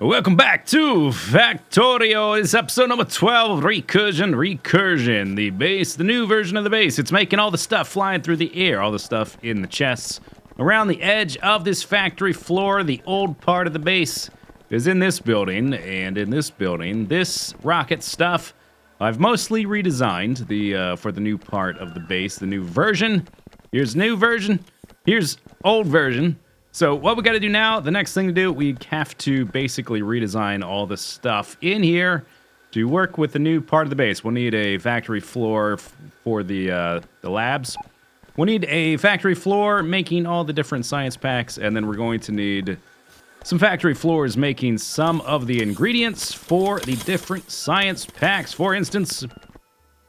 Welcome back to Factorio. It's episode number 12 of Recursion. The base, the new version of the base. It's making all the stuff flying through the air, all the stuff in the chests. Around the edge of this factory floor, the old part of the base is in this building, and in this building, this rocket stuff, I've mostly redesigned for the new part of the base, the new version. Here's new version, here's old version. So what we got to do now, the next thing to do, we have to basically redesign all the stuff in here to work with the new part of the base. We'll need a factory floor for the labs. We'll need a factory floor making all the different science packs, and then we're going to need some factory floors making some of the ingredients for the different science packs. For instance,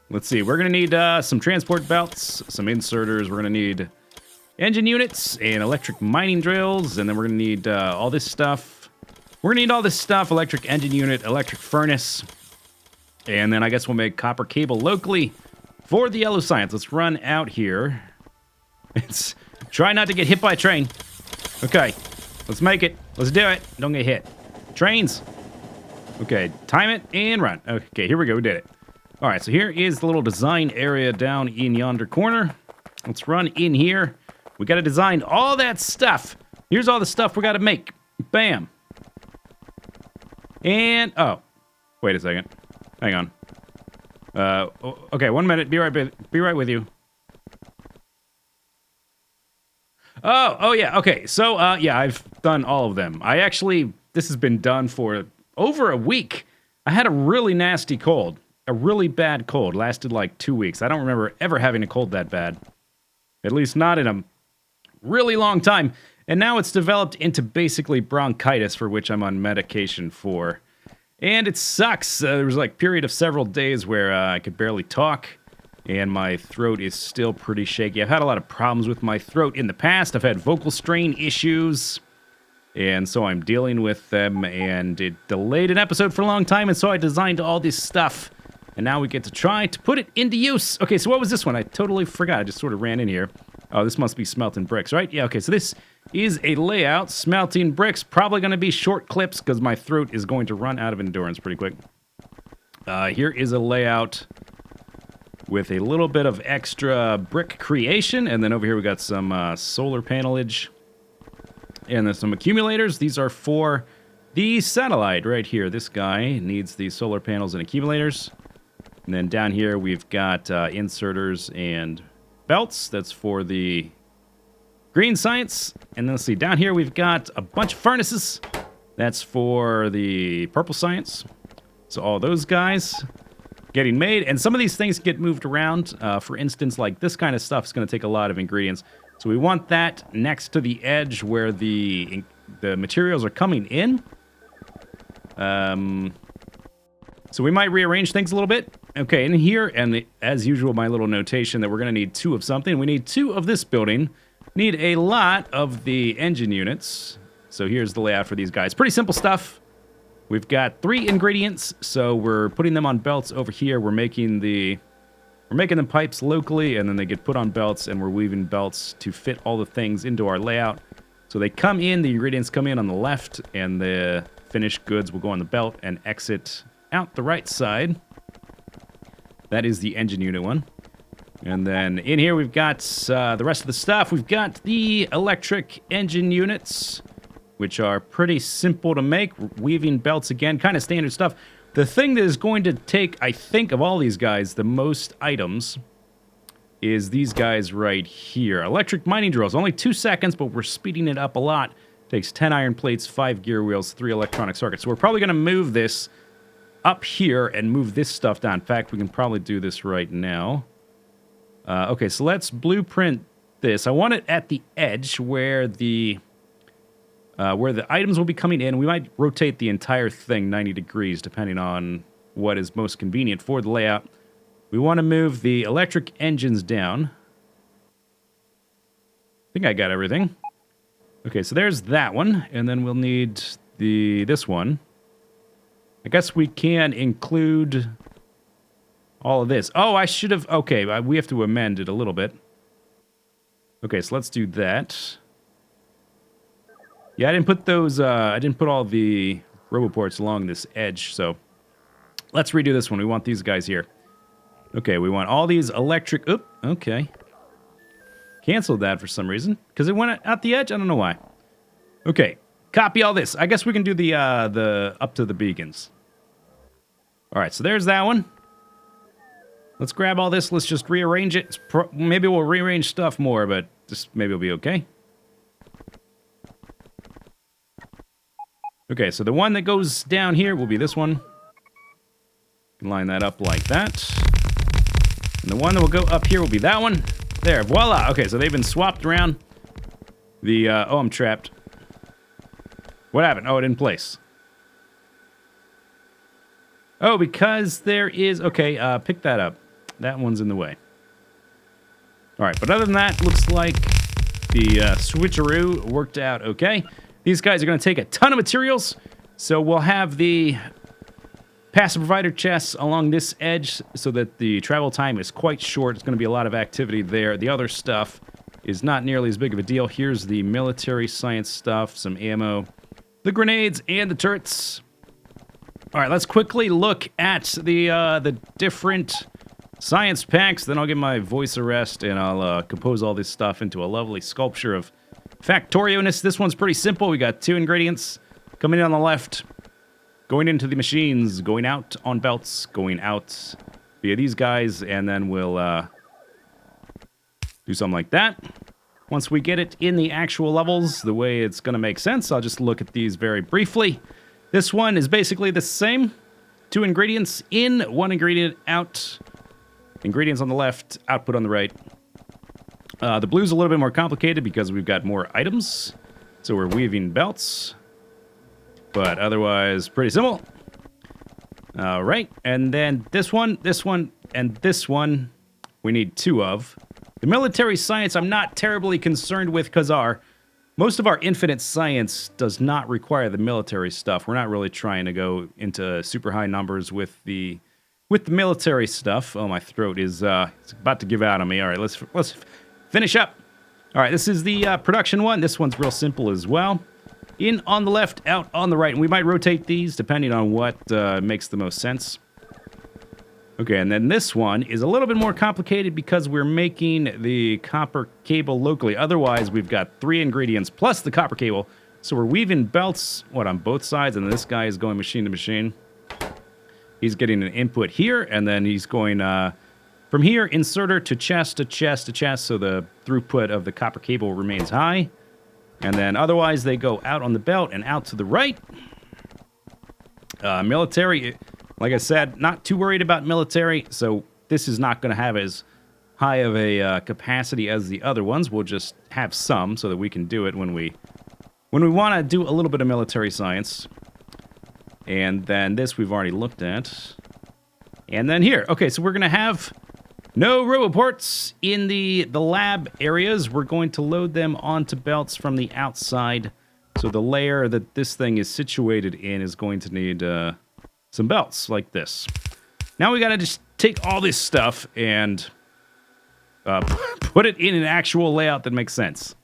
let's see, we're going to need some transport belts, some inserters, we're going to need engine units and electric mining drills, and then we're going to need all this stuff. We're going to need all this stuff, electric engine unit, electric furnace, and then I guess we'll make copper cable locally for the yellow science. Let's run out here. It's try not to get hit by a train. Okay, let's make it. Let's do it. Don't get hit. Trains. Okay, time it and run. Okay, here we go. We did it. All right, so here is the little design area down in yonder corner. Let's run in here. We got to design all that stuff. Here's all the stuff we got to make. Bam. And, oh, wait a second. Hang on. Okay, 1 minute. Be right with you. Oh yeah, okay. So, yeah, I've done all of them. This has been done for over a week. I had a really nasty cold. A really bad cold. Lasted like 2 weeks. I don't remember ever having a cold that bad. At least not in a really long time, and now it's developed into basically bronchitis, for which I'm on medication for. And it sucks. There was like a period of several days where I could barely talk, and my throat is still pretty shaky. I've had a lot of problems with my throat in the past. I've had vocal strain issues, and so I'm dealing with them, and it delayed an episode for a long time, and so I designed all this stuff, and now we get to try to put it into use. Okay, so what was this one? I totally forgot. I just sort of ran in here. Oh, this must be smelting bricks, right? Yeah, okay, so this is a layout. Smelting bricks, probably going to be short clips because my throat is going to run out of endurance pretty quick. Here is a layout with a little bit of extra brick creation, and then over here we got some solar panelage, and then some accumulators. These are for the satellite right here. This guy needs the solar panels and accumulators. And then down here we've got inserters and belts. That's for the green science. And then let's see, down here we've got a bunch of furnaces. That's for the purple science. So all those guys getting made. And some of these things get moved around. For instance, like this kind of stuff is going to take a lot of ingredients. So we want that next to the edge where the materials are coming in. So we might rearrange things a little bit. Okay, in here, and as usual, my little notation that we're going to need 2 of something. We need 2 of this building. Need a lot of the engine units. So here's the layout for these guys. Pretty simple stuff. We've got 3 ingredients, so we're putting them on belts over here. We're making the pipes locally, and then they get put on belts, and we're weaving belts to fit all the things into our layout. So they come in, the ingredients come in on the left, and the finished goods will go on the belt and exit out the right side. That is the engine unit one. And then in here we've got the rest of the stuff. We've got the electric engine units, which are pretty simple to make. Weaving belts again, kind of standard stuff. The thing that is going to take, I think, of all these guys, the most items is these guys right here. Electric mining drills, only 2 seconds, but we're speeding it up a lot. Takes 10 iron plates, 5 gear wheels, 3 electronic circuits. So we're probably going to move this up here and move this stuff down. In fact, we can probably do this right now. Okay, so let's blueprint this. I want it at the edge where the items will be coming in. We might rotate the entire thing 90 degrees depending on what is most convenient for the layout. We want to move the electric engines down. I think I got everything. Okay, so there's that one, and then we'll need this one. I guess we can include all of this. Oh, I should have... Okay, we have to amend it a little bit. Okay, so let's do that. Yeah, I didn't put those, I didn't put all the roboports along this edge. So let's redo this one. We want these guys here. Okay, we want all these electric... Oop, okay. Canceled that for some reason. Because it went out the edge? I don't know why. Okay, copy all this. I guess we can do the up to the beacons. All right, so there's that one. Let's grab all this. Let's just rearrange it. Maybe we'll rearrange stuff more, but just maybe it'll be okay. Okay, so the one that goes down here will be this one. Line that up like that. And the one that will go up here will be that one. There, voila. Okay, so they've been swapped around. Oh, I'm trapped. What happened? Oh, it didn't place. Oh, because there is... Okay, pick that up. That one's in the way. All right, but other than that, looks like the switcheroo worked out okay. These guys are going to take a ton of materials, so we'll have the passive provider chests along this edge so that the travel time is quite short. It's going to be a lot of activity there. The other stuff is not nearly as big of a deal. Here's the military science stuff, some ammo, the grenades, and the turrets. All right, let's quickly look at the different science packs. Then I'll give my voice a rest, and I'll compose all this stuff into a lovely sculpture of Factorio-ness. This one's pretty simple. We got 2 ingredients coming in on the left, going into the machines, going out on belts, going out via these guys, and then we'll do something like that. Once we get it in the actual levels, the way it's going to make sense, I'll just look at these very briefly. This one is basically the same. 2 ingredients in, 1 ingredient out. Ingredients on the left, output on the right. The blue's a little bit more complicated because we've got more items. So we're weaving belts. But otherwise, pretty simple. All right, and then this one, and this one, we need 2 of. The military science I'm not terribly concerned with because most of our infinite science does not require the military stuff. We're not really trying to go into super high numbers with the military stuff. Oh, my throat is it's about to give out on me. All right, let's finish up. All right, this is the production one. This one's real simple as well. In on the left, out on the right. And we might rotate these depending on what makes the most sense. Okay, and then this one is a little bit more complicated because we're making the copper cable locally. Otherwise, we've got 3 ingredients plus the copper cable. So we're weaving belts, on both sides, and this guy is going machine to machine. He's getting an input here, and then he's going from here, inserter to chest to chest to chest, so the throughput of the copper cable remains high. And then otherwise, they go out on the belt and out to the right. Military... Like I said, not too worried about military, so this is not going to have as high of a capacity as the other ones. We'll just have some so that we can do it when we want to do a little bit of military science. And then this we've already looked at. And then here. Okay, so we're going to have no roboports in the lab areas. We're going to load them onto belts from the outside. So the layer that this thing is situated in is going to need... some belts like this. Now we gotta just take all this stuff and put it in an actual layout that makes sense.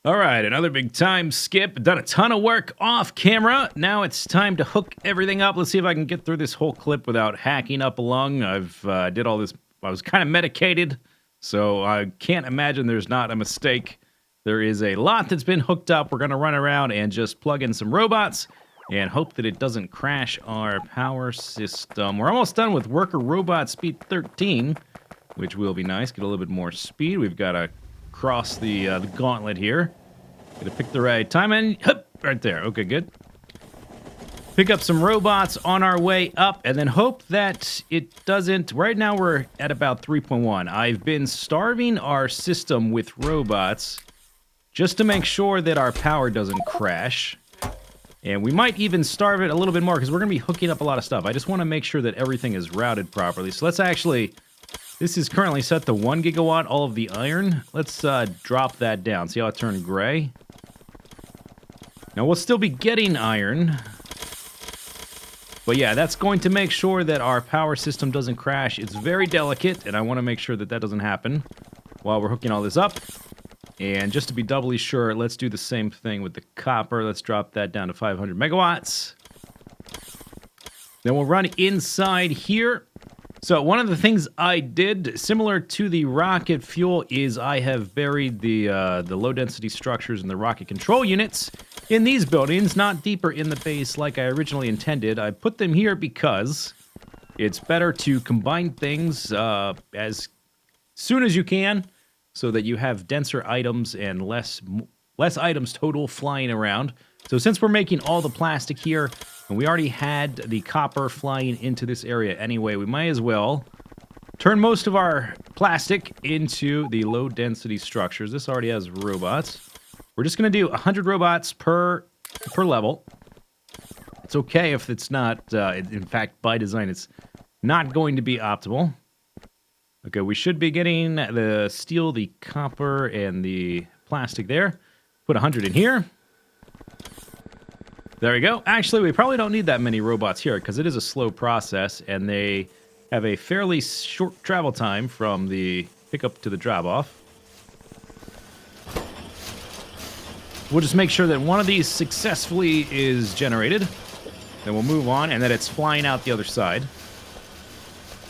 All right, another big time skip. Done a ton of work off camera. Now it's time to hook everything up. Let's see if I can get through this whole clip without hacking up a lung. I've did all this. I was kind of medicated, so I can't imagine there's not a mistake. There is a lot that's been hooked up. We're gonna run around and just plug in some robots and hope that it doesn't crash our power system. We're almost done with Worker Robot Speed 13, which will be nice. Get a little bit more speed. We've got to cross the gauntlet here. Got to pick the right time, and hup, right there. Okay, good. Pick up some robots on our way up, and then hope that it doesn't... Right now we're at about 3.1. I've been starving our system with robots just to make sure that our power doesn't crash. And we might even starve it a little bit more because we're going to be hooking up a lot of stuff. I just want to make sure that everything is routed properly. So let's actually... This is currently set to 1 gigawatt, all of the iron. Let's drop that down. See how it turned gray? Now, we'll still be getting iron. But yeah, that's going to make sure that our power system doesn't crash. It's very delicate, and I want to make sure that that doesn't happen while we're hooking all this up. And just to be doubly sure, let's do the same thing with the copper. Let's drop that down to 500 megawatts. Then we'll run inside here. So one of the things I did, similar to the rocket fuel, is I have buried the low-density structures and the rocket control units in these buildings, not deeper in the base like I originally intended. I put them here because it's better to combine things as soon as you can so that you have denser items and less items total flying around. So since we're making all the plastic here, and we already had the copper flying into this area anyway, we might as well turn most of our plastic into the low-density structures. This already has robots. We're just going to do 100 robots per level. It's okay if it's not, in fact, by design, it's not going to be optimal. Okay, we should be getting the steel, the copper, and the plastic there. Put 100 in here. There we go. Actually, we probably don't need that many robots here because it is a slow process, and they have a fairly short travel time from the pickup to the drop-off. We'll just make sure that one of these successfully is generated. Then we'll move on, and that it's flying out the other side.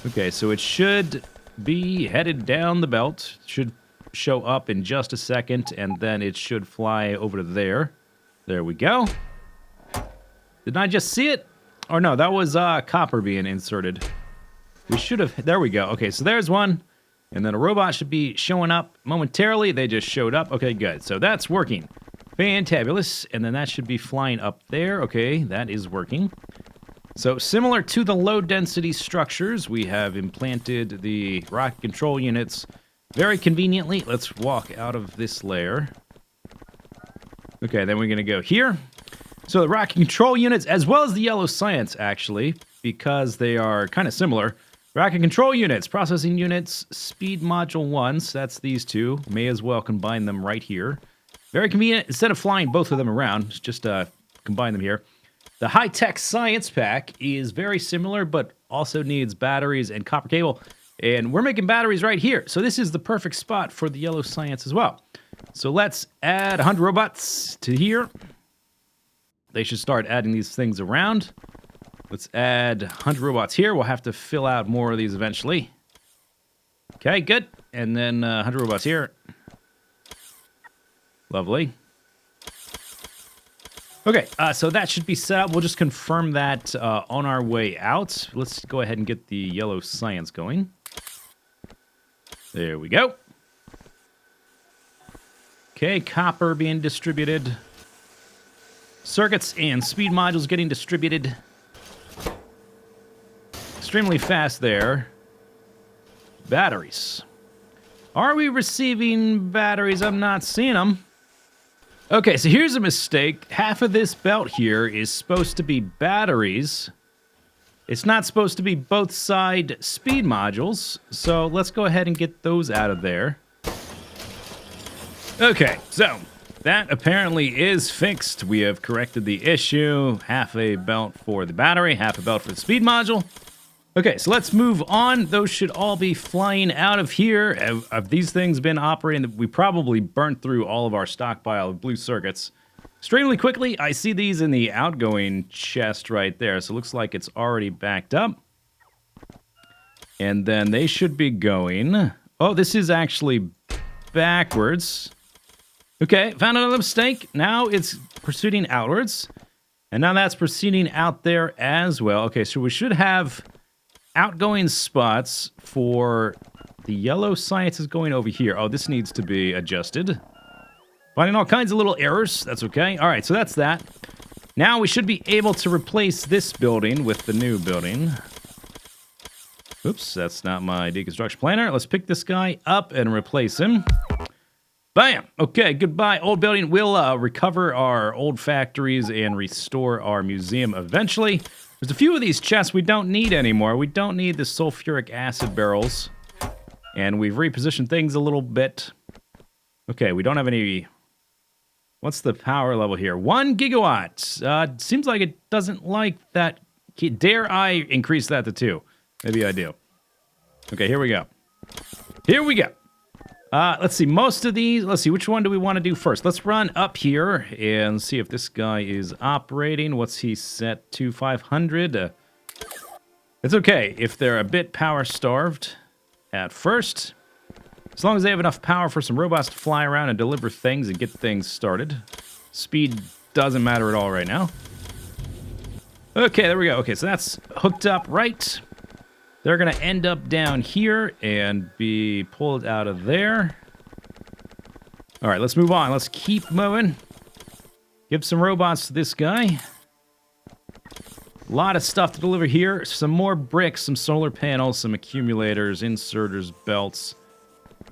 Okay, so it should be headed down the belt. Should show up in just a second, and then it should fly over to there. There we go. Didn't I just see it? Or no, that was copper being inserted. We should have... There we go. Okay, so there's one. And then a robot should be showing up momentarily. They just showed up. Okay, good. So that's working. Fantabulous. And then that should be flying up there. Okay, that is working. So similar to the low-density structures, we have implanted the rocket control units very conveniently. Let's walk out of this layer. Okay, then we're going to go here. So the rocket control units, as well as the yellow science, actually, because they are kind of similar. Rocket control units, processing units, speed module ones. That's these two. May as well combine them right here. Very convenient. Instead of flying both of them around, just combine them here. The high-tech science pack is very similar, but also needs batteries and copper cable. And we're making batteries right here. So this is the perfect spot for the yellow science as well. So let's add 100 robots to here. They should start adding these things around. Let's add 100 robots here. We'll have to fill out more of these eventually. Okay, good. And then 100 robots here. Lovely. Okay, so that should be set up. We'll just confirm that on our way out. Let's go ahead and get the yellow science going. There we go. Okay, copper being distributed. Circuits and speed modules getting distributed. Extremely fast there. Batteries. Are we receiving batteries? I'm not seeing them. Okay, so here's a mistake. Half of this belt here is supposed to be batteries. It's not supposed to be both side speed modules. So let's go ahead and get those out of there. Okay, so that apparently is fixed. We have corrected the issue. Half a belt for the battery, half a belt for the speed module. Okay, so let's move on. Those should all be flying out of here. Have these things been operating? We probably burnt through all of our stockpile of blue circuits extremely quickly. I see these in the outgoing chest right there, so it looks like it's already backed up. And then they should be going... Oh, this is actually backwards. Okay, found another mistake. Now it's proceeding outwards. And now that's proceeding out there as well. Okay, so we should have outgoing spots for the yellow science is going over here. Oh, this needs to be adjusted. Finding all kinds of little errors. That's okay. All right, so that's that. Now we should be able to replace this building with the new building. Oops, that's not my deconstruction planner. Let's pick this guy up and replace him. Bam! Okay, goodbye, old building. We'll recover our old factories and restore our museum eventually. There's a few of these chests we don't need anymore. We don't need the sulfuric acid barrels. And we've repositioned things a little bit. Okay, we don't have any... What's the power level here? 1 gigawatt. Seems like it doesn't like that. Dare I increase that to 2? Maybe I do. Okay, here we go. Here we go. Let's see, most of these... Let's see, which one do we want to do first? Let's run up here and see if this guy is operating. What's he set to? 500? It's okay if they're a bit power-starved at first. As long as they have enough power for some robots to fly around and deliver things and get things started. Speed doesn't matter at all right now. Okay, there we go. Okay, so that's hooked up right. They're going to end up down here and be pulled out of there. All right, let's move on. Let's keep moving. Give some robots to this guy. A lot of stuff to deliver here. Some more bricks, some solar panels, some accumulators, inserters, belts,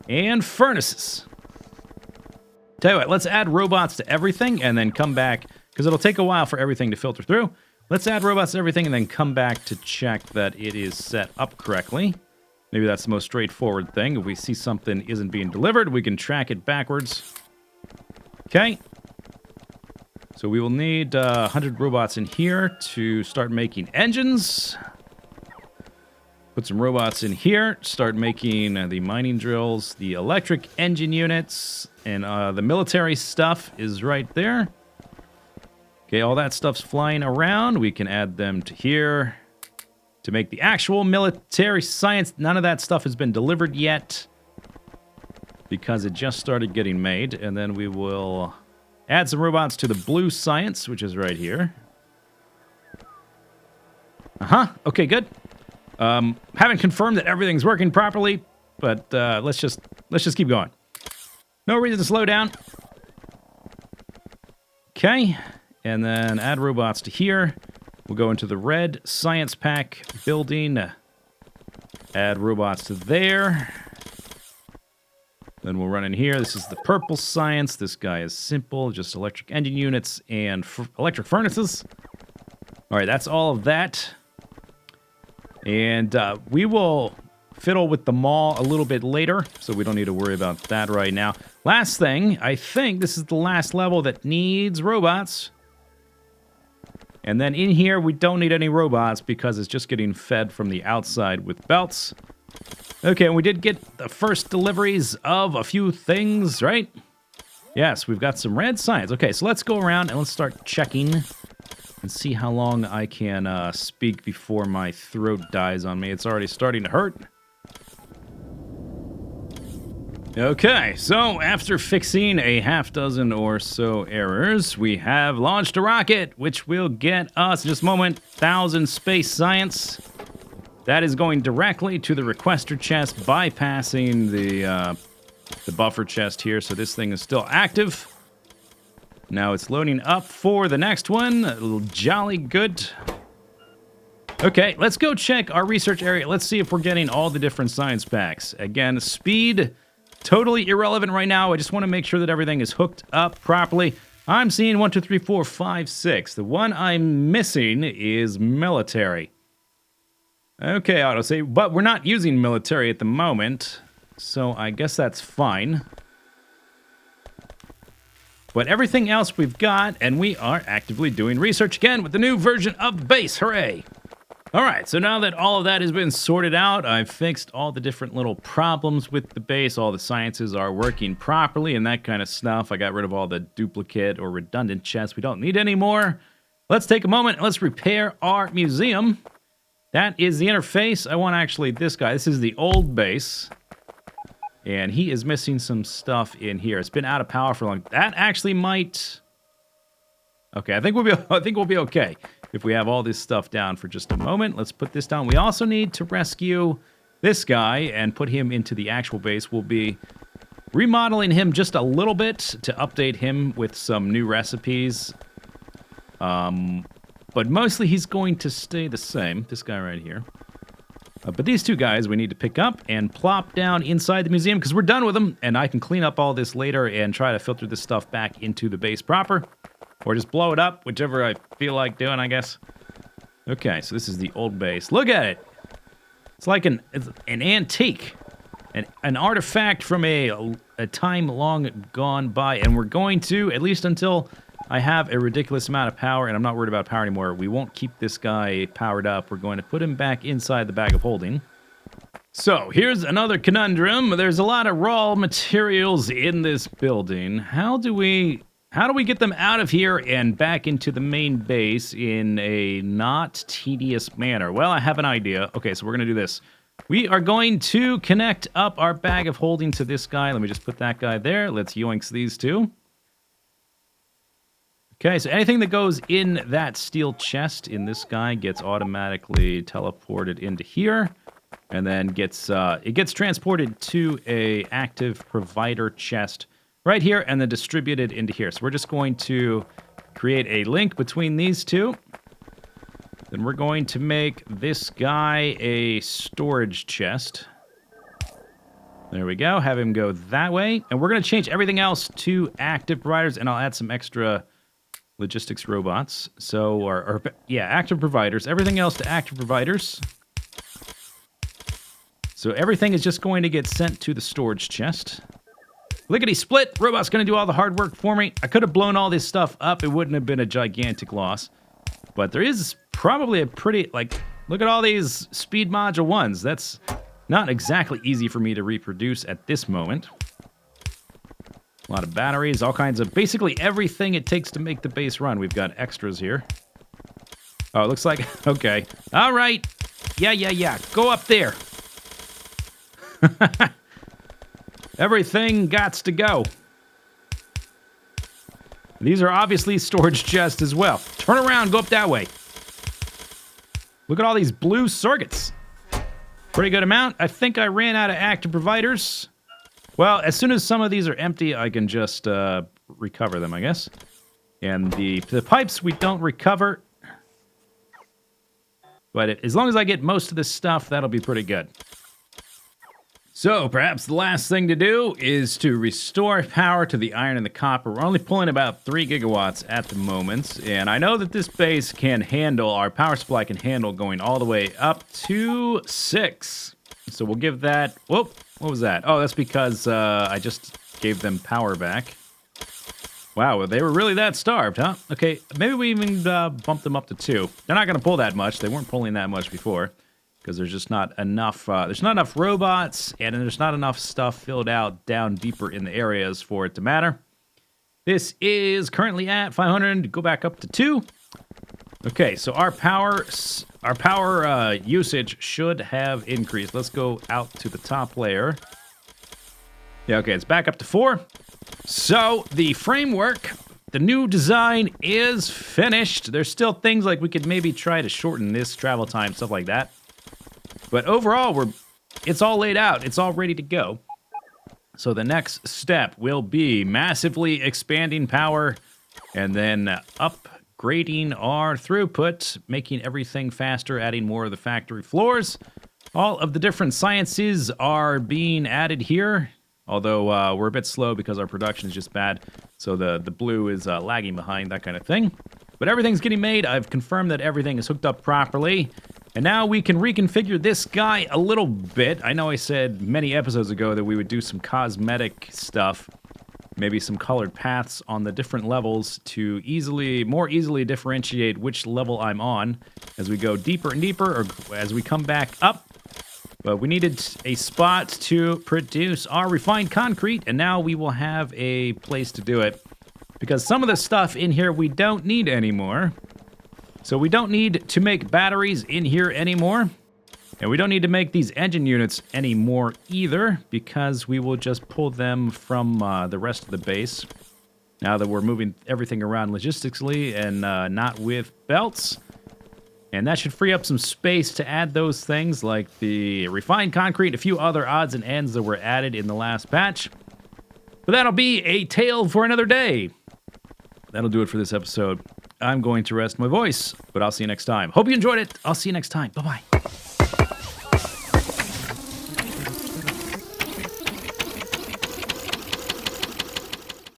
and furnaces. Tell you what, let's add robots to everything and then come back, because it'll take a while for everything to filter through. Let's add robots to everything and then come back to check that it is set up correctly. Maybe that's the most straightforward thing. If we see something isn't being delivered, we can track it backwards. Okay. So we will need 100 robots in here to start making engines. Put some robots in here, start making the mining drills, the electric engine units, and the military stuff is right there. Okay, all that stuff's flying around. We can add them to here to make the actual military science. None of that stuff has been delivered yet because it just started getting made. And then we will add some robots to the blue science, which is right here. Okay, good. Haven't confirmed that everything's working properly, but let's just keep going. No reason to slow down. Okay, and then add robots to here. We'll go into the red science pack building. Add robots to there. Then we'll run in here. This is the purple science. This guy is simple, just electric engine units and electric furnaces. All right, that's all of that. And we will fiddle with the mall a little bit later, so we don't need to worry about that right now. Last thing, I think this is the last level that needs robots. And then in here, we don't need any robots because it's just getting fed from the outside with belts. Okay, and we did get the first deliveries of a few things, right? Yes, we've got some red science. Okay, so let's go around and let's start checking and see how long I can speak before my throat dies on me. It's already starting to hurt. Okay, so after fixing a half dozen or so errors, we have launched a rocket, which will get us, in just a moment, 1,000 space science. That is going directly to the requester chest, bypassing the buffer chest here, so this thing is still active. Now it's loading up for the next one. Jolly good. Okay, let's go check our research area. Let's see if we're getting all the different science packs. Again, speed, totally irrelevant right now. I just want to make sure that everything is hooked up properly. I'm seeing 1, 2, 3, 4, 5, 6. The one I'm missing is military. Okay, autosave, but we're not using military at the moment, so I guess that's fine. But everything else we've got, and we are actively doing research again with the new version of the base. Hooray! All right, so now that all of that has been sorted out, I've fixed all the different little problems with the base. All the sciences are working properly and that kind of stuff. I got rid of all the duplicate or redundant chests we don't need anymore. Let's take a moment and let's repair our museum. That is the interface. I want actually this guy. This is the old base. And he is missing some stuff in here. It's been out of power for long. That actually might... Okay, I think we'll be okay if we have all this stuff down for just a moment. Let's put this down. We also need to rescue this guy and put him into the actual base. We'll be remodeling him just a little bit to update him with some new recipes. But mostly he's going to stay the same. This guy right here. But these two guys we need to pick up and plop down inside the museum because we're done with them. And I can clean up all this later and try to filter this stuff back into the base proper. Or just blow it up, whichever I feel like doing, I guess. Okay, so this is the old base. Look at it. It's like an antique. An artifact from a time long gone by. And we're going to, at least until I have a ridiculous amount of power, and I'm not worried about power anymore, we won't keep this guy powered up. We're going to put him back inside the bag of holding. So, here's another conundrum. There's a lot of raw materials in this building. How do we how do we get them out of here and back into the main base in a not tedious manner? Well, I have an idea. Okay, so we're going to do this. We are going to connect up our bag of holding to this guy. Let me just put that guy there. Let's yoinks these two. Okay, so anything that goes in that steel chest in this guy gets automatically teleported into here, and then gets transported to a active provider chest right here, and then distributed into here. So we're just going to create a link between these two. Then we're going to make this guy a storage chest. There we go. Have him go that way. And we're going to change everything else to active providers, and I'll add some extra logistics robots. So, active providers. Everything else to active providers. So everything is just going to get sent to the storage chest. Lickety split. Robot's going to do all the hard work for me. I could have blown all this stuff up. It wouldn't have been a gigantic loss. But there is probably a pretty, look at all these speed module ones. That's not exactly easy for me to reproduce at this moment. A lot of batteries, all kinds of, basically everything it takes to make the base run. We've got extras here. Oh, it looks like, okay. All right. Yeah. Go up there. Everything gots to go. These are obviously storage chests as well. Turn around, go up that way. Look at all these blue circuits. Pretty good amount. I think I ran out of active providers. Well, as soon as some of these are empty, I can just recover them, I guess. And the pipes we don't recover. But as long as I get most of this stuff, that'll be pretty good. So, perhaps the last thing to do is to restore power to the iron and the copper. We're only pulling about 3 gigawatts at the moment, and I know that this base can handle, our power supply can handle going all the way up to 6. So we'll give that, whoop, what was that? Oh, that's because I just gave them power back. Wow, they were really that starved, huh? Okay, maybe we even bump them up to 2. They're not going to pull that much. They weren't pulling that much before. Because there's just not enough, robots, and there's not enough stuff filled out down deeper in the areas for it to matter. This is currently at 500, go back up to 2. Okay, so our power usage should have increased. Let's go out to the top layer. Yeah, okay, it's back up to 4. So, the framework, the new design is finished. There's still things like we could maybe try to shorten this travel time, stuff like that. But overall, it's all laid out. It's all ready to go. So the next step will be massively expanding power and then upgrading our throughput, making everything faster, adding more of the factory floors. All of the different sciences are being added here, although we're a bit slow because our production is just bad. So the blue is lagging behind, that kind of thing. But everything's getting made. I've confirmed that everything is hooked up properly. And now we can reconfigure this guy a little bit. I know I said many episodes ago that we would do some cosmetic stuff, maybe some colored paths on the different levels to more easily differentiate which level I'm on as we go deeper and deeper or as we come back up. But we needed a spot to produce our refined concrete, and now we will have a place to do it. Because some of the stuff in here we don't need anymore. So we don't need to make batteries in here anymore. And we don't need to make these engine units anymore either, because we will just pull them from the rest of the base. Now that we're moving everything around logistically and not with belts. And that should free up some space to add those things like the refined concrete, a few other odds and ends that were added in the last patch. But that'll be a tale for another day. That'll do it for this episode. I'm going to rest my voice, but I'll see you next time. Hope you enjoyed it. I'll see you next time. Bye-bye.